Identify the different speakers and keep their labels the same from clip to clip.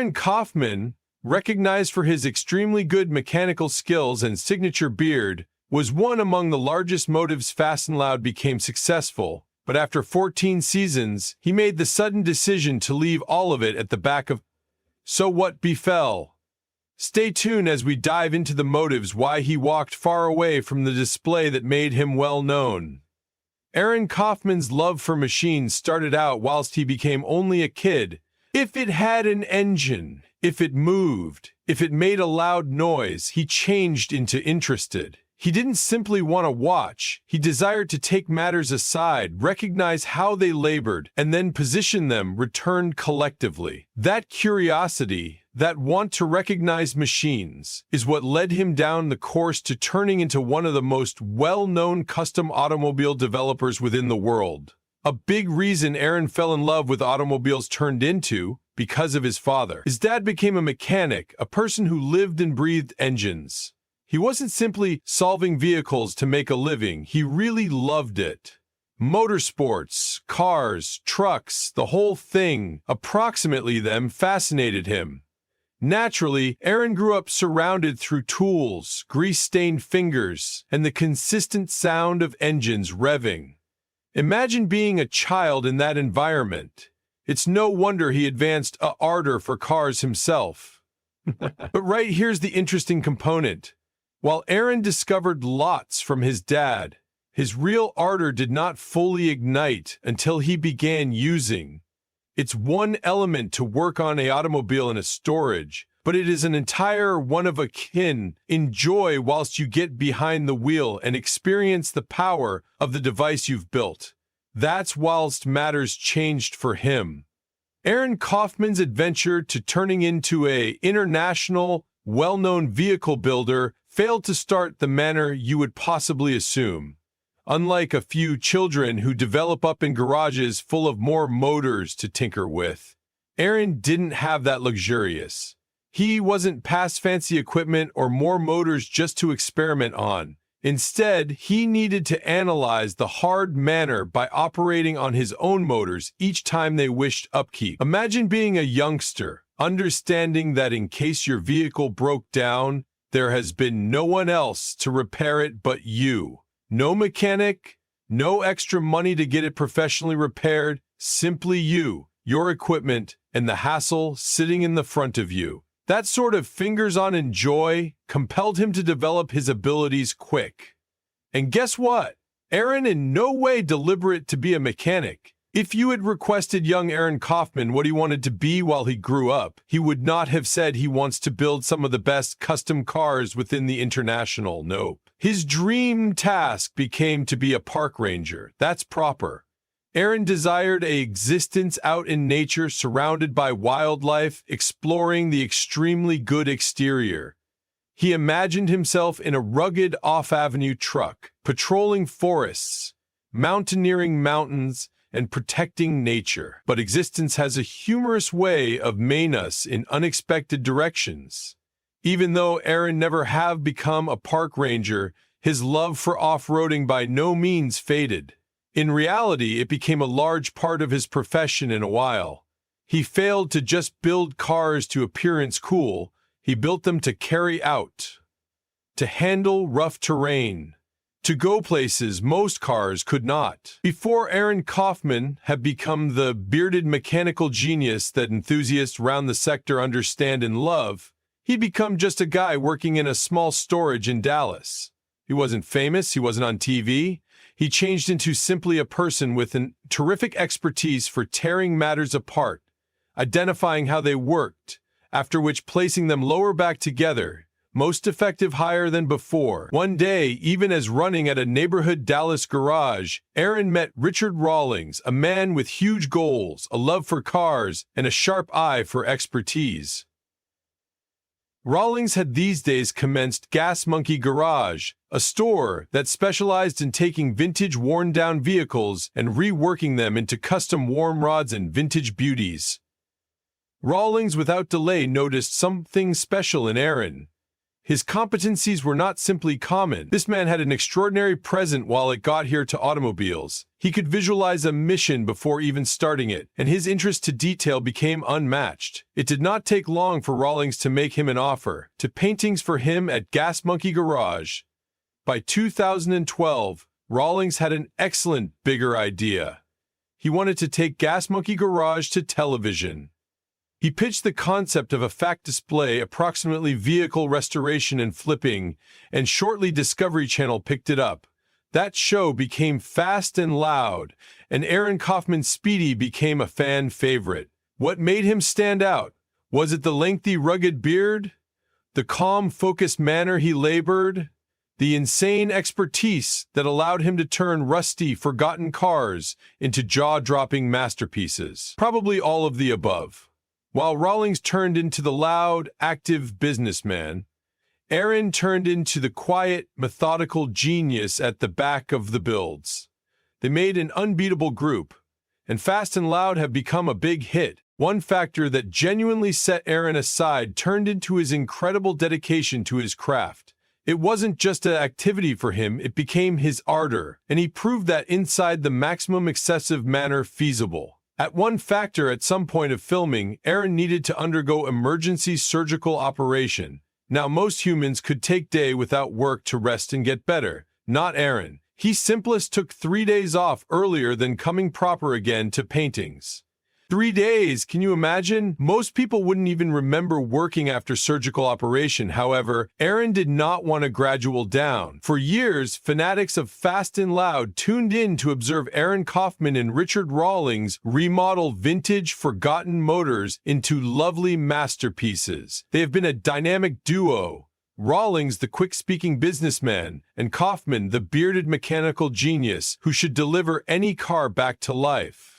Speaker 1: Aaron Kaufman, recognized for his extremely good mechanical skills and signature beard, was one among the largest motives. Fast and Loud became successful, but after 14 seasons, he made the sudden decision to leave all of it at the back of. So what befell? Stay tuned as we dive into the motives why he walked far away from the display that made him well known. Aaron Kaufman's love for machines started out whilst he became only a kid. If it had an engine, if it moved, if it made a loud noise, he changed into interested. He didn't simply want to watch, he desired to take matters aside, recognize how they labored, and then position them returned collectively. That curiosity, that want to recognize machines, is what led him down the course to turning into one of the most well-known custom automobile developers within the world. A big reason Aaron fell in love with automobiles turned into because of his father. His dad became a mechanic, a person who lived and breathed engines. He wasn't simply solving vehicles to make a living, he really loved it. Motorsports, cars, trucks, the whole thing, approximately them, fascinated him. Naturally, Aaron grew up surrounded through tools, grease-stained fingers, and the consistent sound of engines revving. Imagine being a child in that environment. It's no wonder he advanced an ardor for cars himself. But right here's the interesting component. While Aaron discovered lots from his dad, his real ardor did not fully ignite until he began using. It's one element to work on an automobile in a storage, but it is an entire one-of-a-kind. Enjoy whilst you get behind the wheel and experience the power of the device you've built. That's whilst matters changed for him. Aaron Kaufman's adventure to turning into an international, well-known vehicle builder failed to start the manner you would possibly assume. Unlike a few children who develop up in garages full of more motors to tinker with, Aaron didn't have that luxurious. He wasn't past fancy equipment or more motors just to experiment on. Instead, he needed to analyze the hard manner by operating on his own motors each time they wished upkeep. Imagine being a youngster, understanding that in case your vehicle broke down, there has been no one else to repair it but you. No mechanic, no extra money to get it professionally repaired, simply you, your equipment, and the hassle sitting in the front of you. That sort of fingers-on enjoy compelled him to develop his abilities quick. And guess what? Aaron in no way deliberate to be a mechanic. If you had requested young Aaron Kaufman what he wanted to be while he grew up, he would not have said he wants to build some of the best custom cars within the international. Nope. His dream task became to be a park ranger. That's proper. Aaron desired an existence out in nature surrounded by wildlife, exploring the extremely good exterior. He imagined himself in a rugged off-avenue truck, patrolling forests, mountaineering mountains, and protecting nature. But existence has a humorous way of making us in unexpected directions. Even though Aaron never have become a park ranger, his love for off-roading by no means faded. In reality, it became a large part of his profession in a while. He failed to just build cars to appearance cool, he built them to carry out, to handle rough terrain, to go places most cars could not. Before Aaron Kaufman had become the bearded mechanical genius that enthusiasts around the sector understand and love, he'd become just a guy working in a small storage in Dallas. He wasn't famous, he wasn't on TV. He changed into simply a person with a terrific expertise for tearing matters apart, identifying how they worked, after which placing them lower back together, most effective higher than before. One day, even as running at a neighborhood Dallas garage, Aaron met Richard Rawlings, a man with huge goals, a love for cars, and a sharp eye for expertise. Rawlings had these days commenced Gas Monkey Garage, a store that specialized in taking vintage worn-down vehicles and reworking them into custom warm rods and vintage beauties. Rawlings without delay noticed something special in Aaron. His competencies were not simply common. This man had an extraordinary presence while it got here to automobiles. He could visualize a mission before even starting it, and his interest to detail became unmatched. It did not take long for Rawlings to make him an offer to paintings for him at Gas Monkey Garage. By 2012, Rawlings had an excellent, bigger idea. He wanted to take Gas Monkey Garage to television. He pitched the concept of a fact display, approximately vehicle restoration and flipping, and shortly Discovery Channel picked it up. That show became Fast and Loud, and Aaron Kaufman's Speedy became a fan favorite. What made him stand out? Was it the lengthy, rugged beard? The calm, focused manner he labored? The insane expertise that allowed him to turn rusty, forgotten cars into jaw-dropping masterpieces? Probably all of the above. While Rawlings turned into the loud, active businessman, Aaron turned into the quiet, methodical genius at the back of the builds. They made an unbeatable group, and Fast and Loud have become a big hit. One factor that genuinely set Aaron aside turned into his incredible dedication to his craft. It wasn't just an activity for him, it became his ardor, and he proved that inside the maximum excessive manner feasible. At one factor, at some point of filming, Aaron needed to undergo emergency surgical operation. Now, most humans could take day without work to rest and get better. Not Aaron. He simplest took 3 days off earlier than coming proper again to paintings. 3 days, can you imagine? Most people wouldn't even remember working after surgical operation. However, Aaron did not want a gradual down. For years, fanatics of Fast and Loud tuned in to observe Aaron Kaufman and Richard Rawlings remodel vintage, forgotten motors into lovely masterpieces. They have been a dynamic duo. Rawlings, the quick-speaking businessman, and Kaufman, the bearded mechanical genius who should deliver any car back to life.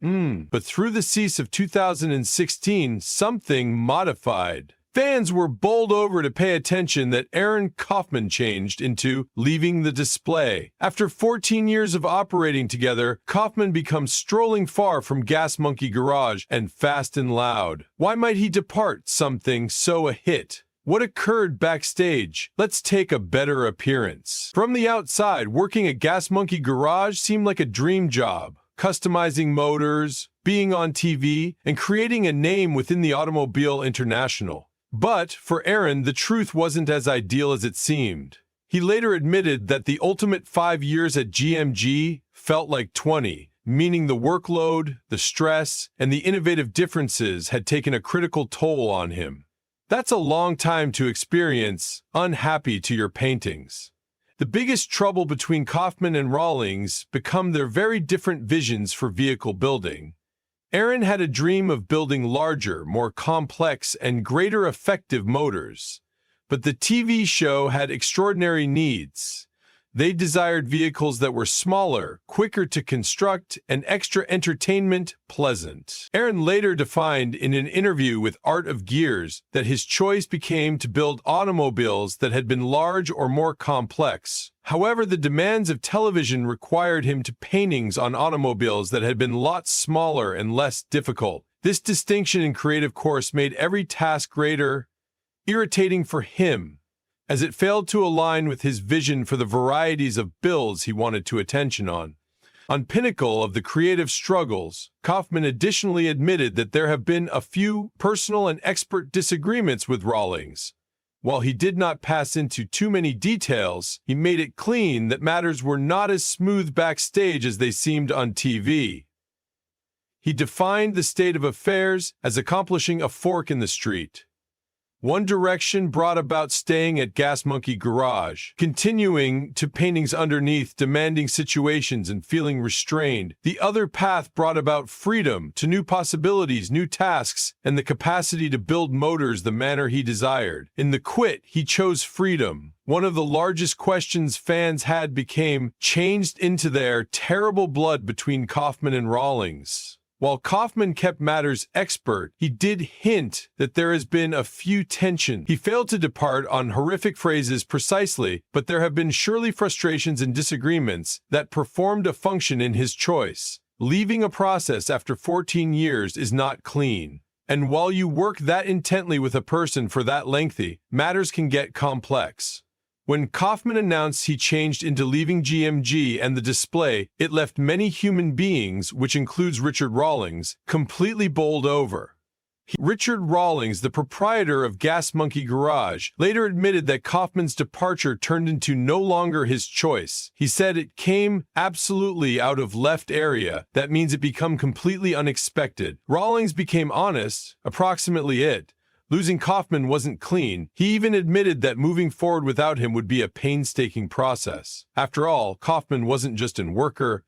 Speaker 1: But through the cease of 2016, something modified. Fans were bowled over to pay attention that Aaron Kaufman changed into leaving the display. After 14 years of operating together, Kaufman becomes strolling far from Gas Monkey Garage and Fast and Loud. Why might he depart something so a hit? What occurred backstage? Let's take a better appearance. From the outside, working at Gas Monkey Garage seemed like a dream job. Customizing motors, being on TV, and creating a name within the Automobile International. But for Aaron, the truth wasn't as ideal as it seemed. He later admitted that the ultimate 5 years at GMG felt like 20, meaning the workload, the stress, and the innovative differences had taken a critical toll on him. That's a long time to experience unhappy to your paintings. The biggest trouble between Kaufman and Rawlings become their very different visions for vehicle building. Aaron had a dream of building larger, more complex, and greater effective motors. But the TV show had extraordinary needs. They desired vehicles that were smaller, quicker to construct, and extra entertainment pleasant. Aaron later defined in an interview with Art of Gears that his choice became to build automobiles that had been large or more complex. However, the demands of television required him to paintings on automobiles that had been lots smaller and less difficult. This distinction in creative course made every task greater, irritating for him, as it failed to align with his vision for the varieties of builds he wanted to attention on. On pinnacle of the creative struggles, Kaufman additionally admitted that there have been a few personal and expert disagreements with Rawlings. While he did not pass into too many details, he made it clean that matters were not as smooth backstage as they seemed on TV. He defined the state of affairs as accomplishing a fork in the street. One direction brought about staying at Gas Monkey Garage, continuing to paintings underneath demanding situations and feeling restrained. The other path brought about freedom to new possibilities, new tasks, and the capacity to build motors the manner he desired. In the quit, he chose freedom. One of the largest questions fans had became changed into their terrible blood between Kaufman and Rawlings. While Kaufman kept matters expert, he did hint that there has been a few tension. He failed to depart on horrific phrases precisely, but there have been surely frustrations and disagreements that performed a function in his choice. Leaving a process after 14 years is not clean. And while you work that intently with a person for that lengthy, matters can get complex. When Kaufman announced he changed into leaving GMG and the display, it left many human beings, which includes Richard Rawlings, completely bowled over. Richard Rawlings, the proprietor of Gas Monkey Garage, later admitted that Kaufman's departure turned into no longer his choice. He said it came absolutely out of left area. That means it become completely unexpected. Rawlings became honest, approximately it. Losing Kaufman wasn't clean. He even admitted that moving forward without him would be a painstaking process. After all, Kaufman wasn't just a worker,